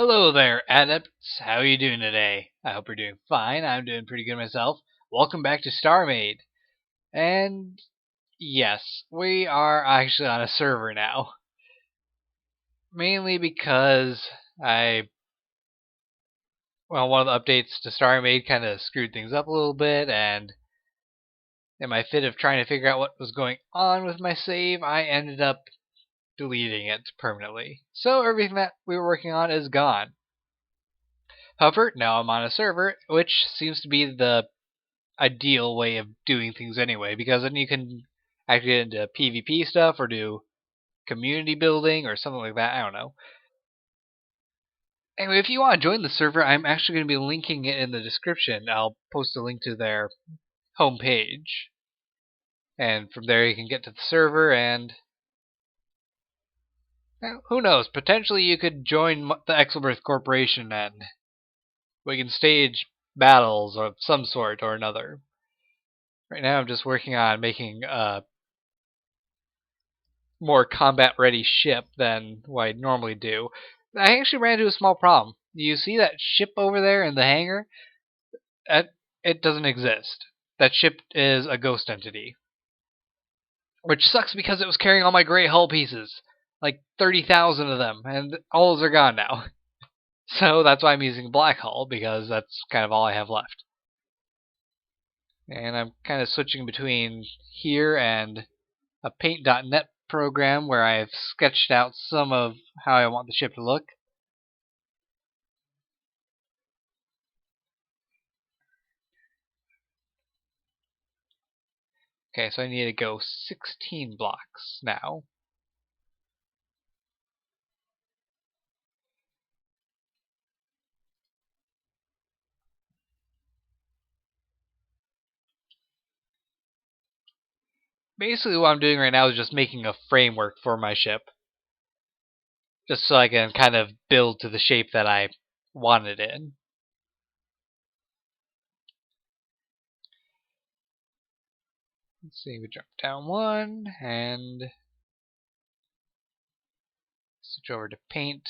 Hello there, adepts. How are you doing today? I hope you're doing fine. I'm doing pretty good myself. Welcome back to StarMade. And yes, we are actually on a server now. Mainly because one of the updates to StarMade kind of screwed things up a little bit, and in my fit of trying to figure out what was going on with my save, I ended up deleting it permanently. So everything that we were working on is gone. However, now I'm on a server, which seems to be the ideal way of doing things anyway, because then you can actually get into PvP stuff or do community building or something like that. I don't know. Anyway, if you want to join the server, I'm actually going to be linking it in the description. I'll post a link to their homepage, and from there you can get to the server, and who knows, potentially you could join the Exelbirth Corporation and we can stage battles of some sort or another. Right now I'm just working on making a more combat ready ship than what I normally do. I actually ran into a small problem. You see that ship over there in the hangar? It doesn't exist. That ship is a ghost entity. Which sucks because it was carrying all my great hull pieces. Like 30,000 of them, and all those are gone now. So that's why I'm using black hull, because that's kind of all I have left. And I'm kind of switching between here and a paint.net program where I've sketched out some of how I want the ship to look. Okay, so I need to go 16 blocks now. Basically what I'm doing right now is just making a framework for my ship. Just so I can kind of build to the shape that I want it in. Let's see, we drop down one and switch over to paint.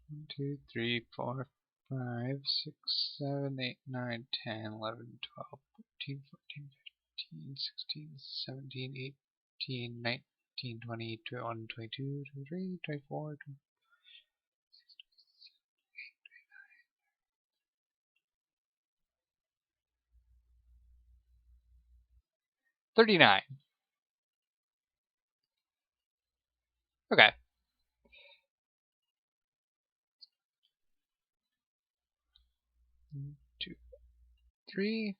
One, 2, 3, 4, 5, 6, 7, 8, 9, 10, 11, 12, 13, 14, 15, 16, 17, 18, 19, 20, 21, 22, 23, 24, 39. Okay. 1, 2, 3,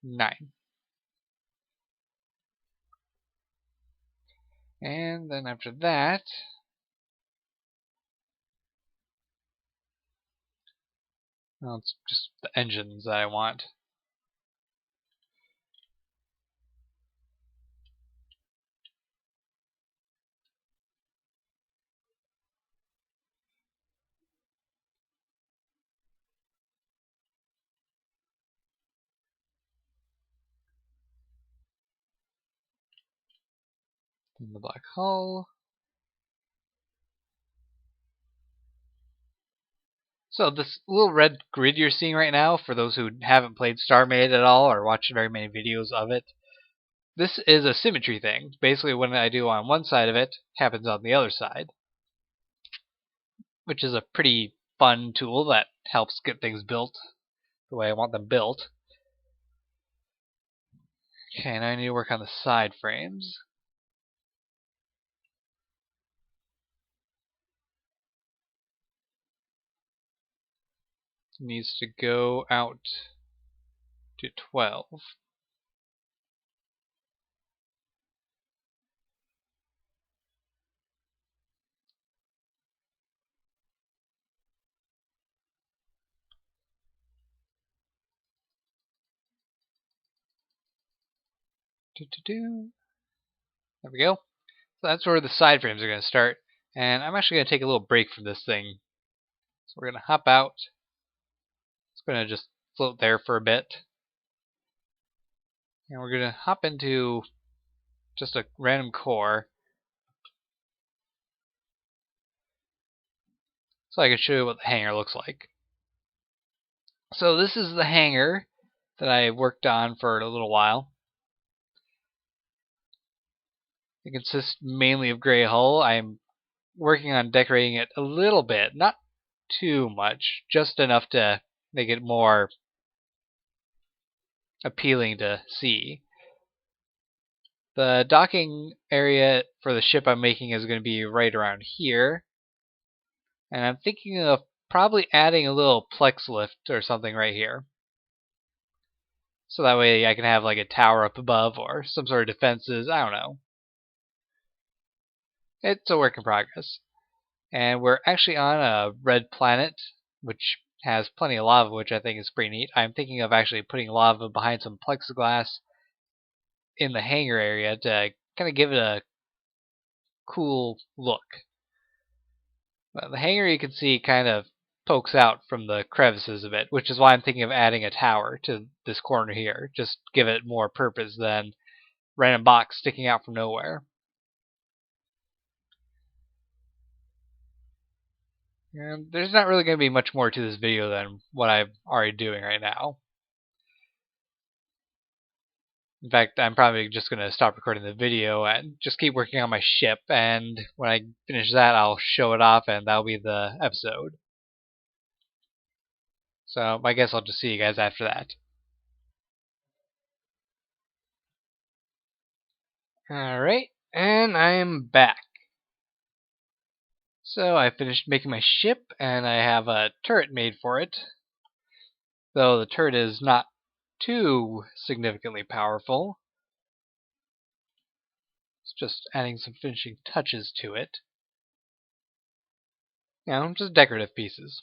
9. And then after that, well, it's just the engines that I want. Then the black hull. So this little red grid you're seeing right now, for those who haven't played StarMade at all or watched very many videos of it, this is a symmetry thing. Basically, what I do on one side of it happens on the other side, which is a pretty fun tool that helps get things built the way I want them built. Okay, now I need to work on the side frames. It needs to go out to 12. There we go. So that's where the side frames are going to start. And I'm actually going to take a little break from this thing. So we're going to hop out. It's going to just float there for a bit. And we're going to hop into just a random core so I can show you what the hangar looks like. So this is the hangar that I worked on for a little while. It consists mainly of gray hull. I'm working on decorating it a little bit, not too much, just enough to make it more appealing to see. The docking area for the ship I'm making is going to be right around here. And I'm thinking of probably adding a little plex lift or something right here. So that way I can have like a tower up above or some sort of defenses. I don't know. It's a work in progress. And we're actually on a red planet, which has plenty of lava, which I think is pretty neat. I'm thinking of actually putting lava behind some plexiglass in the hangar area to kind of give it a cool look. The hangar, you can see, kind of pokes out from the crevices a bit, which is why I'm thinking of adding a tower to this corner here. Just give it more purpose than random box sticking out from nowhere. And there's not really going to be much more to this video than what I'm already doing right now. In fact, I'm probably just going to stop recording the video and just keep working on my ship, and when I finish that, I'll show it off, and that'll be the episode. So I guess I'll just see you guys after that. Alright, and I am back. So I finished making my ship, and I have a turret made for it. Though the turret is not too significantly powerful. It's just adding some finishing touches to it. You know, just decorative pieces.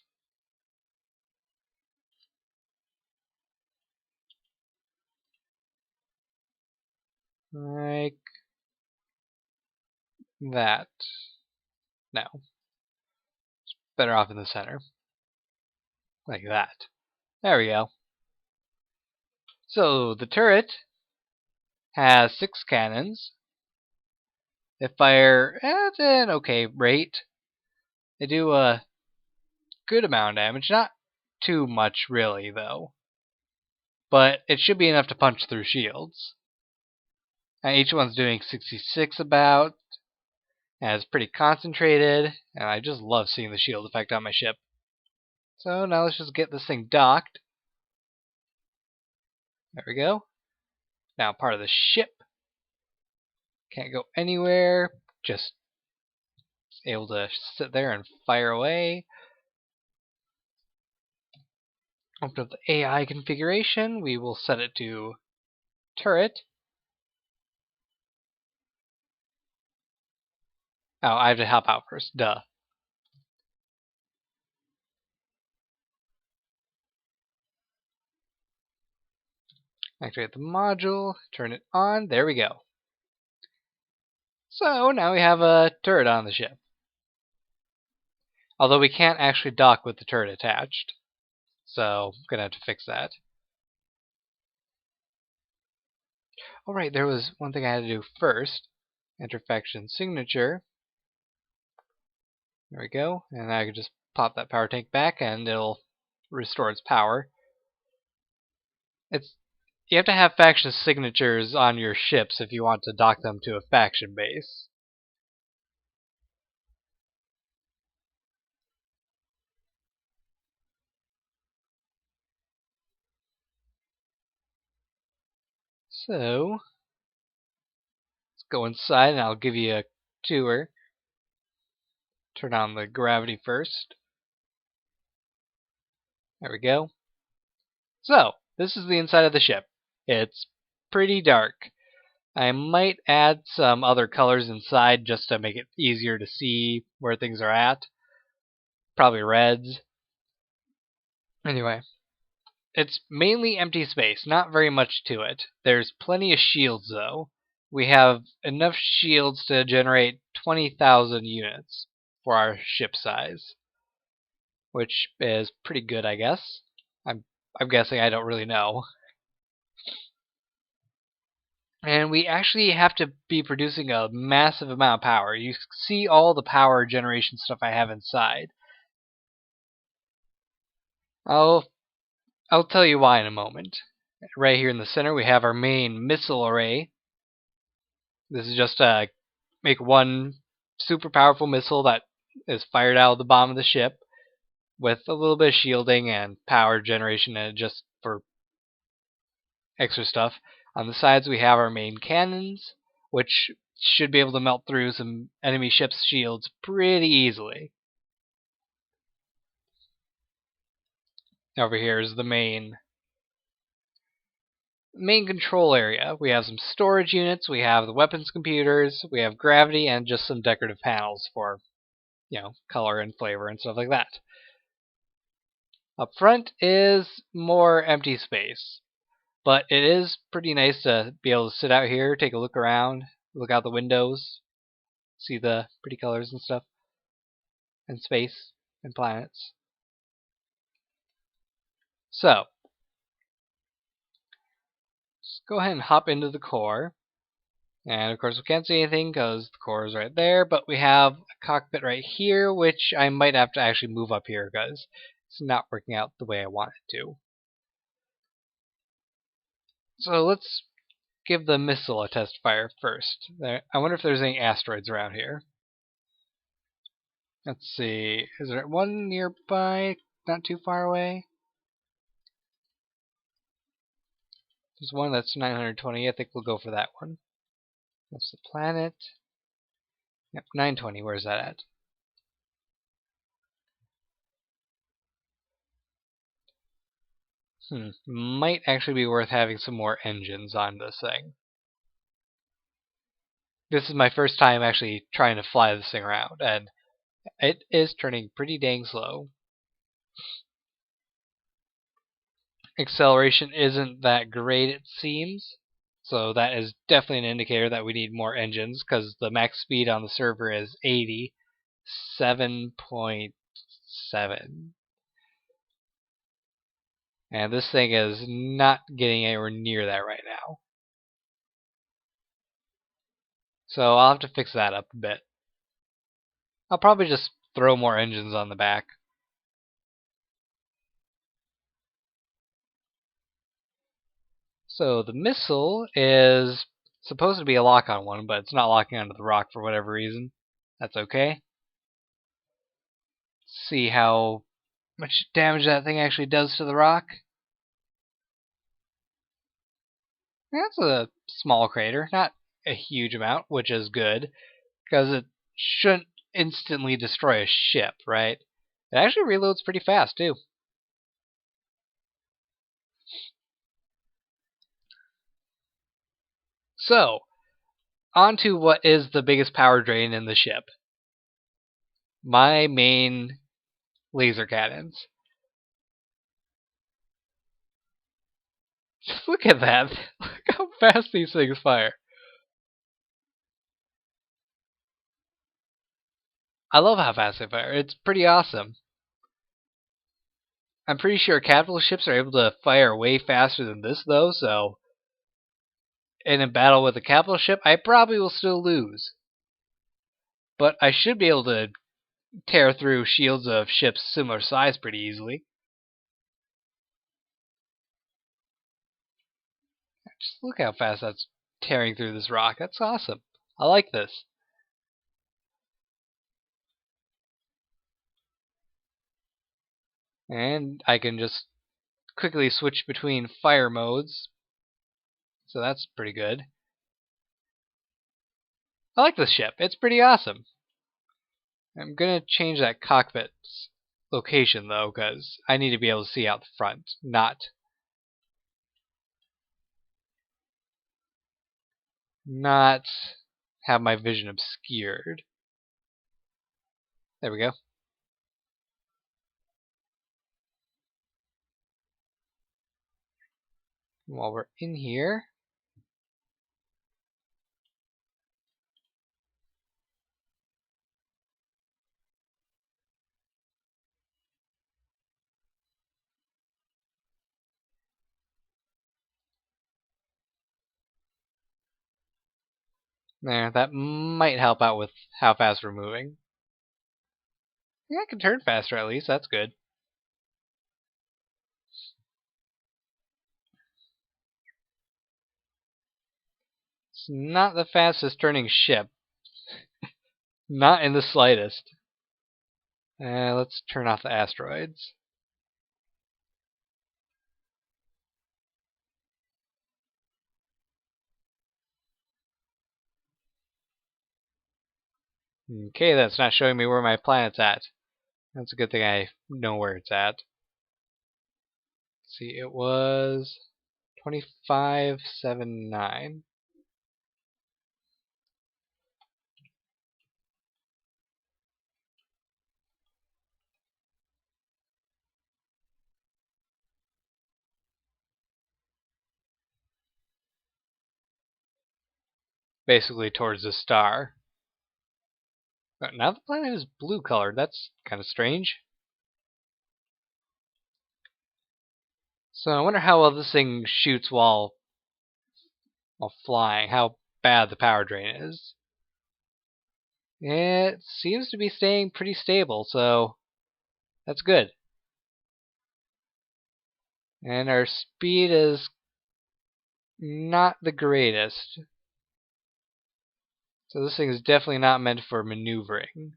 Like that. No. It's better off in the center. Like that. There we go. So the turret has 6 cannons. They fire at an okay rate. They do a good amount of damage. Not too much, really, though. But it should be enough to punch through shields. And each one's doing 66 about. And it's pretty concentrated. And I just love seeing the shield effect on my ship. So now let's just get this thing docked. There we go. Now part of the ship. Can't go anywhere. Just able to sit there and fire away. Open up the AI configuration. We will set it to turret. Oh, I have to hop out first. Duh. Activate the module. Turn it on. There we go. So now we have a turret on the ship. Although we can't actually dock with the turret attached. So I'm going to have to fix that. Alright, there was one thing I had to do first. Enter faction signature. There we go. And I can just pop that power tank back and it'll restore its power. You have to have faction signatures on your ships if you want to dock them to a faction base. So, let's go inside and I'll give you a tour. Turn on the gravity first. There we go. So, this is the inside of the ship. It's pretty dark. I might add some other colors inside just to make it easier to see where things are at. Probably reds. Anyway, it's mainly empty space, not very much to it. There's plenty of shields though. We have enough shields to generate 20,000 units for our ship size, which is pretty good, I guess. I'm guessing, I don't really know. And we actually have to be producing a massive amount of power. You see all the power generation stuff I have inside. I'll tell you why in a moment. Right here in the center, we have our main missile array. This is just to make one super powerful missile that is fired out of the bottom of the ship with a little bit of shielding and power generation and just for extra stuff. On the sides, we have our main cannons, which should be able to melt through some enemy ships' shields pretty easily. Over here is the main control area. We have some storage units, we have the weapons computers, we have gravity, and just some decorative panels for, color and flavor and stuff like that. Up front is more empty space, but it is pretty nice to be able to sit out here, take a look around, look out the windows, see the pretty colors and stuff, and space and planets. So, let's go ahead and hop into the core. And of course we can't see anything because the core is right there, but we have a cockpit right here, which I might have to actually move up here because it's not working out the way I want it to. So let's give the missile a test fire first. I wonder if there's any asteroids around here. Let's see. Is there one nearby? Not too far away? There's one that's 920. I think we'll go for that one. That's the planet. Yep, 920. Where's that at? Might actually be worth having some more engines on this thing. This is my first time actually trying to fly this thing around, and it is turning pretty dang slow. Acceleration isn't that great, it seems, so that is definitely an indicator that we need more engines, because the max speed on the server is 87.7. And this thing is not getting anywhere near that right now. So I'll have to fix that up a bit. I'll probably just throw more engines on the back. So the missile is supposed to be a lock-on one, but it's not locking onto the rock for whatever reason. That's okay. Let's see how much damage that thing actually does to the rock. That's a small crater, not a huge amount, which is good, because it shouldn't instantly destroy a ship, right? It actually reloads pretty fast, too. So, on to what is the biggest power drain in the ship. My main laser cannons. Look at that. Look how fast these things fire. I love how fast they fire. It's pretty awesome. I'm pretty sure capital ships are able to fire way faster than this, though, so in a battle with a capital ship, I probably will still lose. But I should be able to tear through shields of ships similar size pretty easily. Just look how fast that's tearing through this rock. That's awesome. I like this. And I can just quickly switch between fire modes. So that's pretty good. I like this ship. It's pretty awesome. I'm going to change that cockpit's location, though, because I need to be able to see out the front, not have my vision obscured. There we go. While we're in here, There, that might help out with how fast we're moving. Yeah, I can turn faster at least, that's good. It's not the fastest turning ship. Not in the slightest. Let's turn off the asteroids. Okay, that's not showing me where my planet's at. That's a good thing I know where it's at. Let's see, it was 2579. Basically towards the star. But now the planet is blue colored. That's kind of strange. So I wonder how well this thing shoots while flying. How bad the power drain is. It seems to be staying pretty stable, so that's good. And our speed is not the greatest. So this thing is definitely not meant for maneuvering.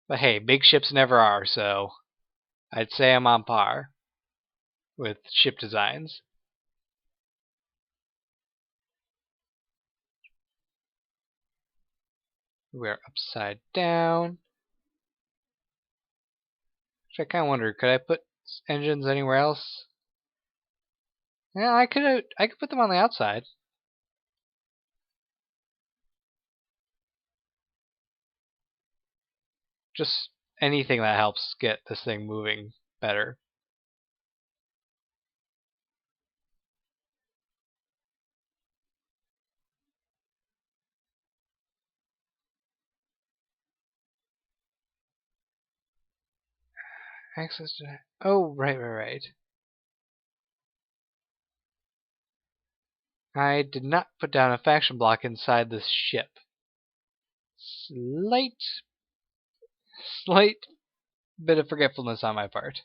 But hey, big ships never are, so I'd say I'm on par with ship designs. We're upside down. Which I kind of wonder, could I put engines anywhere else? Yeah, I could put them on the outside. Just anything that helps get this thing moving better. Access to... Oh, right. I did not put down a faction block inside this ship. Slight bit of forgetfulness on my part.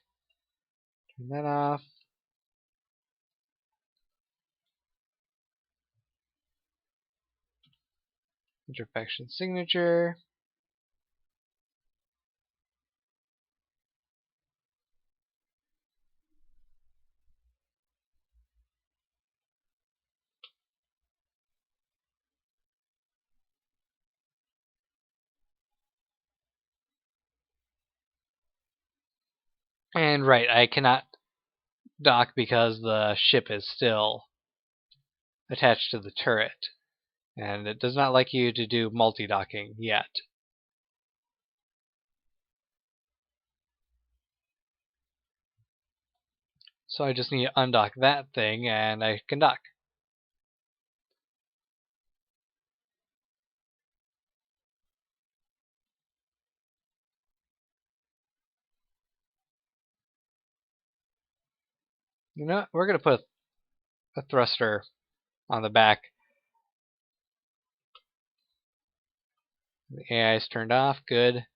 Turn that off. Interfaction signature. And right, I cannot dock because the ship is still attached to the turret. And it does not like you to do multi-docking yet. So I just need to undock that thing and I can dock. You know what? We're going to put a thruster on the back. The AI is turned off. Good.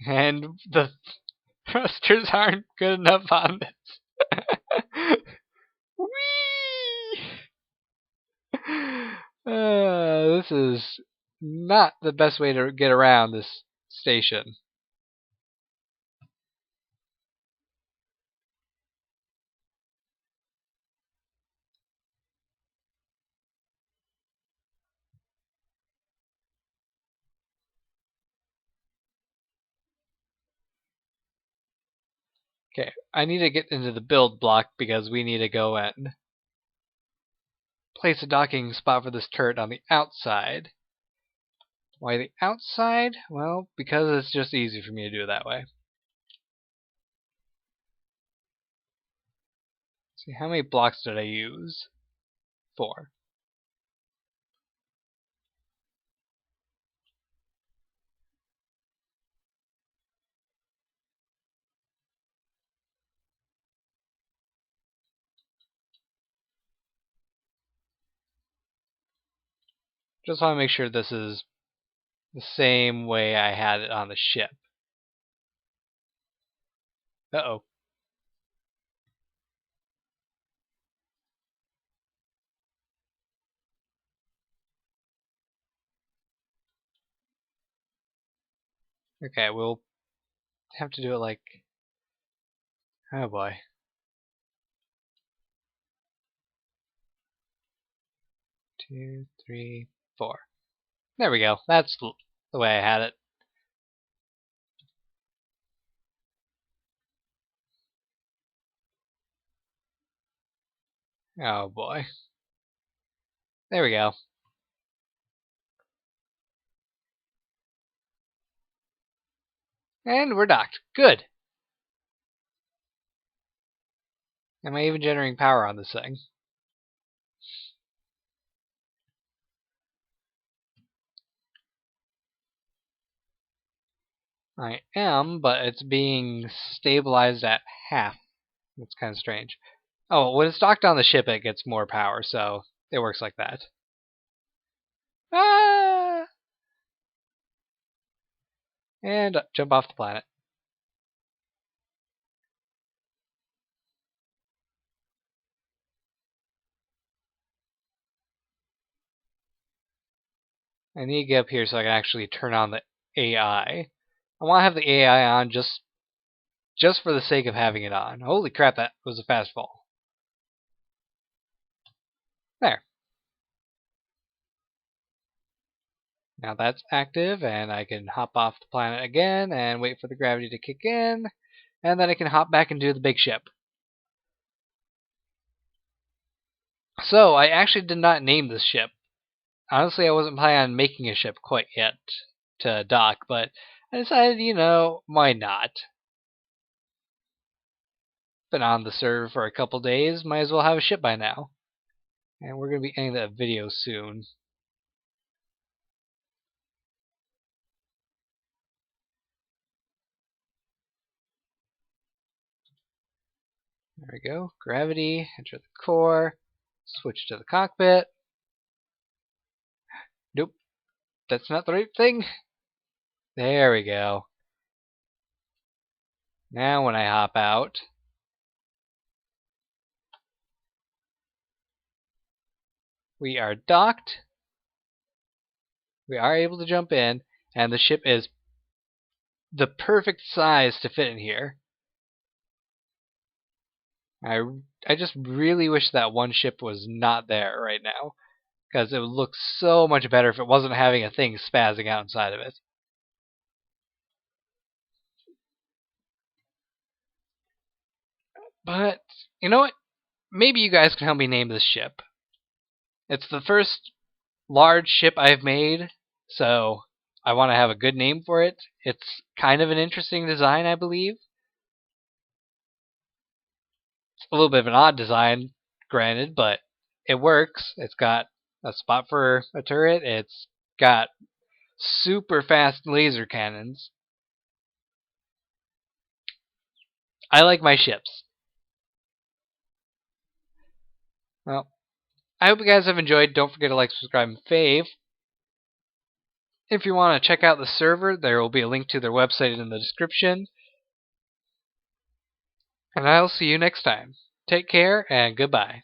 And the thrusters aren't good enough on this. Whee! This is not the best way to get around this station. Okay, I need to get into the build block because we need to go and place a docking spot for this turret on the outside. Why the outside? Well, because it's just easy for me to do it that way. Let's see, how many blocks did I use? 4. Just want to make sure this is the same way I had it on the ship. Uh-oh. Okay, we'll have to do it like... Oh boy. 2, 3, 4. There we go. That's the way I had it. Oh boy. There we go. And we're docked. Good. Am I even generating power on this thing? I am, but it's being stabilized at half. That's kind of strange. Oh, when it's docked on the ship, it gets more power, so it works like that. Ah! And jump off the planet. I need to get up here so I can actually turn on the AI. I want to have the AI on just for the sake of having it on. Holy crap, that was a fast fall. There. Now that's active, and I can hop off the planet again and wait for the gravity to kick in, and then I can hop back and do the big ship. So, I actually did not name this ship. Honestly, I wasn't planning on making a ship quite yet to dock, but I decided, why not? Been on the server for a couple days, might as well have a ship by now. And we're going to be ending that video soon. There we go. Gravity, enter the core, switch to the cockpit. Nope, that's not the right thing. There we go. Now when I hop out, we are docked. We are able to jump in, and the ship is the perfect size to fit in here. I just really wish that one ship was not there right now, because it would look so much better if it wasn't having a thing spazzing out inside of it. But, you know what? Maybe you guys can help me name this ship. It's the first large ship I've made, so I want to have a good name for it. It's kind of an interesting design, I believe. It's a little bit of an odd design, granted, but it works. It's got a spot for a turret. It's got super fast laser cannons. I like my ships. Well, I hope you guys have enjoyed. Don't forget to like, subscribe, and fave. If you want to check out the server, there will be a link to their website in the description. And I'll see you next time. Take care, and goodbye.